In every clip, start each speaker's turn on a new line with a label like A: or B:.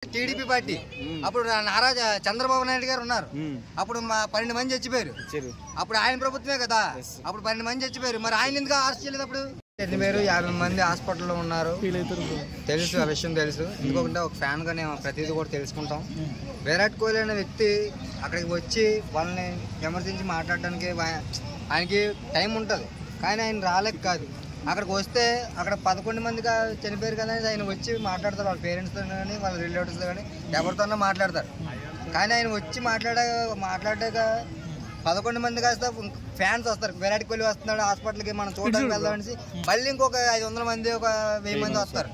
A: TDP party అప్పుడు నారా చంద్రబాబు నాయుడు గారు ఉన్నారు. అప్పుడు మా 12 మంది చచ్చిపోయారు. అప్పుడు ఆయన ప్రభుత్వమే కదా. అప్పుడు 12 మంది చచ్చిపోయారు. మరి ఆయన ఎందుకు అరెస్ట్ చేయలేదు? అప్పుడు 50 మంది హాస్పిటల్లో ఉన్నారు. తెలుసు, ఆ విషయం తెలుసు. ఇంకొకటి ఒక ఫ్యాన్ గా నేను ప్రతిదీ కూడా తెలుసుకుంటాం. విరాట్ కోహ్లీ అనే వ్యక్తి అక్కడికి వచ్చి వాళ్ళని విమర్శించి మాట్లాడడానికి ఆయనకి టైం ఉంటుంది. కానీ ఆయన రాలేక కాదు. అక్కడికి వస్తే అక్కడ 11 మందిగా చనిపోయారు కదా, ఆయన వచ్చి మాట్లాడతారు. వాళ్ళ పేరెంట్స్తో కానీ వాళ్ళ రిలేటివ్స్తో కానీ ఎవరితోనో మాట్లాడతారు. కానీ ఆయన వచ్చి మాట్లాడాక 11 మంది కాస్త ఫ్యాన్స్ వస్తారు. విరాట్ కోహ్లీ వస్తున్నాడు హాస్పిటల్కి, మనం చూడడానికి వెళ్దామనేసి మళ్ళీ ఇంకొక 500 మంది, ఒక 1000 మంది వస్తారు.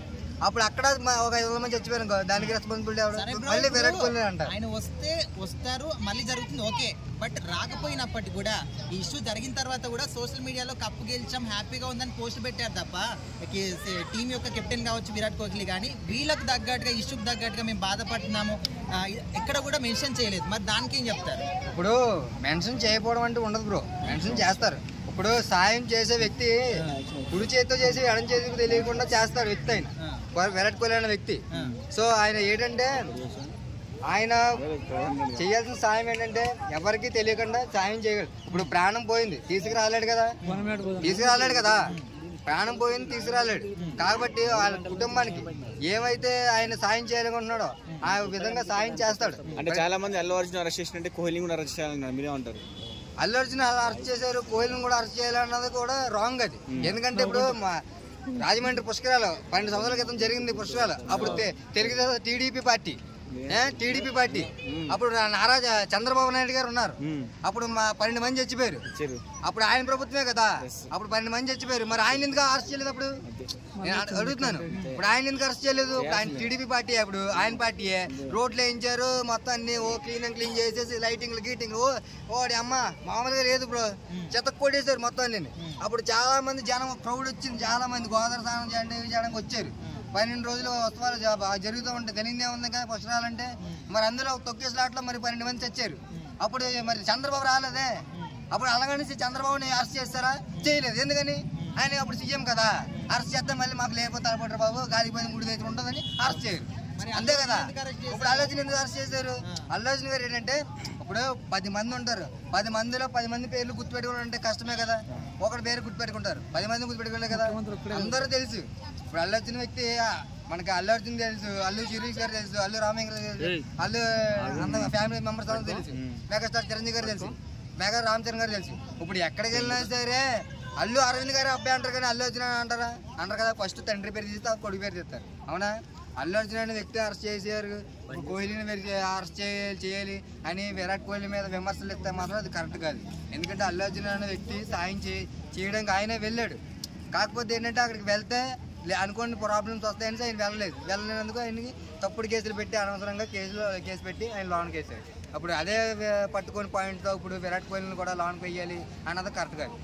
A: అప్పుడు అక్కడ ఒక 500 మంది చచ్చిపోయారు. దానికి రెస్పాన్సిబిలిటీ ఎవరు? మళ్ళీ విరాట్ కోహ్లీ అంటారు.
B: ఆయన వస్తారు మళ్ళీ జరుగుతుంది, ఓకే. బట్ రాకపోయినప్పటికీ కూడా ఈ ఇష్యూ జరిగిన తర్వాత కూడా సోషల్ మీడియాలో కప్పు గెలిచాం, హ్యాపీగా ఉందని పోస్ట్ పెట్టారు తప్ప టీం యొక్క కెప్టెన్ కావచ్చు విరాట్ కోహ్లీ కానీ వీళ్ళకు తగ్గట్టుగా, ఇష్యూకి తగ్గట్టుగా మేము బాధపడుతున్నాము ఎక్కడ కూడా మెన్షన్ చేయలేదు. మరి దానికి ఏం చెప్తారు? ఇప్పుడు
A: మెన్షన్ చేయకపోవడం అంటే ఉండదు బ్రో, మెన్షన్ చేస్తారు. ఇప్పుడు సాయం చేసే వ్యక్తి కుడి చేతితో చేసి ఎడం చేతికి తెలియకుండా చేస్తాడు వ్యక్తి. ఆయన విరాట్ కోహ్లీ అనే వ్యక్తి. సో ఆయన ఏంటంటే ఆయన చేయాల్సిన సాయం ఏంటంటే ఎవరికి తెలియకుండా సాయం చేయగలరు. ఇప్పుడు ప్రాణం పోయింది, తీసుకురాలేడు కదా. ప్రాణం పోయింది, తీసుకురాలేడు. కాబట్టి వాళ్ళ కుటుంబానికి ఏమైతే ఆయన సాయం చేయాలనుకుంటున్నాడో ఆ విధంగా సాయం చేస్తాడు.
C: అంటే చాలా మంది అల్లు అర్జున్ అరెస్ట్ చేసినట్టే కోహ్లీ కూడా అరెస్ట్ చేయాలన్నారు, మీరేమంటారు?
A: అల్లు అర్జున్ అరెస్ట్ చేశారు, కోహ్లీని కూడా అరెస్ట్ చేయాలన్నది కూడా రాంగ్ అది. ఎందుకంటే ఇప్పుడు రాజమండ్రి పుష్కరాలు 12 సంవత్సరాల క్రితం జరిగింది పుష్కరాలు. అప్పుడు తెలుగుదేశం టీడీపీ పార్టీ అప్పుడు నారా చంద్రబాబు నాయుడు గారు ఉన్నారు. అప్పుడు మా 12 మంది చచ్చిపోయారు. అప్పుడు ఆయన ప్రభుత్వమే కదా. అప్పుడు 12 మంది చచ్చిపోయారు. మరి ఆయన ఎందుకు అరెస్ట్ చేయలేదు? అప్పుడు నేను అడుగుతున్నాను, ఇప్పుడు ఆయన ఎందుకు అరెస్ట్ చేయలేదు? ఆయన టీడీపీ పార్టీ, అప్పుడు ఆయన పార్టీయే. రోడ్లు వేయించారు, మొత్తం అన్ని క్లీన్ చేసేసి లైటింగ్లు గీటింగ్లు ఓడి అమ్మ మామూలుగా లేదు బ్రో. చెత్త కొట్టేశారు మొత్తం నేను. అప్పుడు చాలా మంది జనం క్రౌడ్ వచ్చింది, చాలా మంది గోదావరి స్నానం చేయడానికి వచ్చారు. 12 రోజులు ఉత్సవాలు జరుగుతూ ఉంటాయి. తెలియదే ఉంది కదా పుష్కరాలంటే. మరి అందులో తొక్కేసలాట్లో మరి 12 మంది చచ్చారు. అప్పుడు మరి చంద్రబాబు రాలేదే. అప్పుడు అలాగనేసి చంద్రబాబుని అరెస్ట్ చేస్తారా? చేయలేదు. ఎందుకని? ఆయన అప్పుడు సీఎం కదా. అరెస్ట్ చేస్తే మళ్ళీ మాకు లేకపోతే అలపడ్డారు బాబు, గాలిపోయిన 3 దగ్గర ఉంటుందని అరెస్ట్ చేయరు. అంతే కదా. ఇప్పుడు అల్లు అర్జున్ ఎందుకు అరెస్ట్ చేశారు? అల్లు అర్జున్ గారు ఏంటంటే ఇప్పుడు 10 మంది ఉంటారు. 10 మందిలో 10 మంది పేర్లు గుర్తుపెట్టుకోవడం అంటే కష్టమే కదా. ఒకటి పేరు గుర్తుపెట్టుకుంటారు, 10 మంది గుర్తుపెట్టుకోలేదు కదా. అందరూ తెలుసు. ఇప్పుడు అల్లు అర్జున్ వ్యక్తి మనకి అల్లు అర్జున్ తెలుసు, అల్లు శిరీష్ గారు తెలుసు, అల్లు రామయ్య గారు తెలుసు, అల్లు ఫ్యామిలీ మెంబర్స్ అందరూ తెలుసు, మెగాస్టార్ చిరంజీవి గారు తెలుసు, మెగా రామ్ చరణ్ గారు తెలుసు. ఇప్పుడు ఎక్కడికి వెళ్ళినా సరే అల్లు అరవింద్ గారు అబ్బాయి అంటారు కానీ అల్లు అర్జున్ అంటారు కదా. ఫస్ట్ తండ్రి పేరు తీస్తే కొడుకు పేరు తీస్తారు, అవునా? అల్లు అర్జున్ అనే వ్యక్తి అరెస్ట్ చేశారు, కోహ్లీని అరెస్ట్ చేయాలి అని విరాట్ కోహ్లీ మీద విమర్శలు ఇస్తే మాత్రం అది కరెక్ట్ కాదు. ఎందుకంటే అల్లు అర్జున్ అనే వ్యక్తి సాయం చేయడానికి ఆయనే వెళ్ళాడు. కాకపోతే ఏంటంటే అక్కడికి వెళ్తే అనుకోని ప్రాబ్లమ్స్ వస్తాయని ఆయన వెళ్ళలేనందుకు ఆయనకి తప్పుడు కేసులు పెట్టి అనవసరంగా కేసు పెట్టి ఆయన లోన్కి వేసాడు. అప్పుడు అదే పట్టుకొని పాయింట్తో ఇప్పుడు విరాట్ కోహ్లీని కూడా లోన్కి వేయాలి అన్నది కరెక్ట్ కాదు.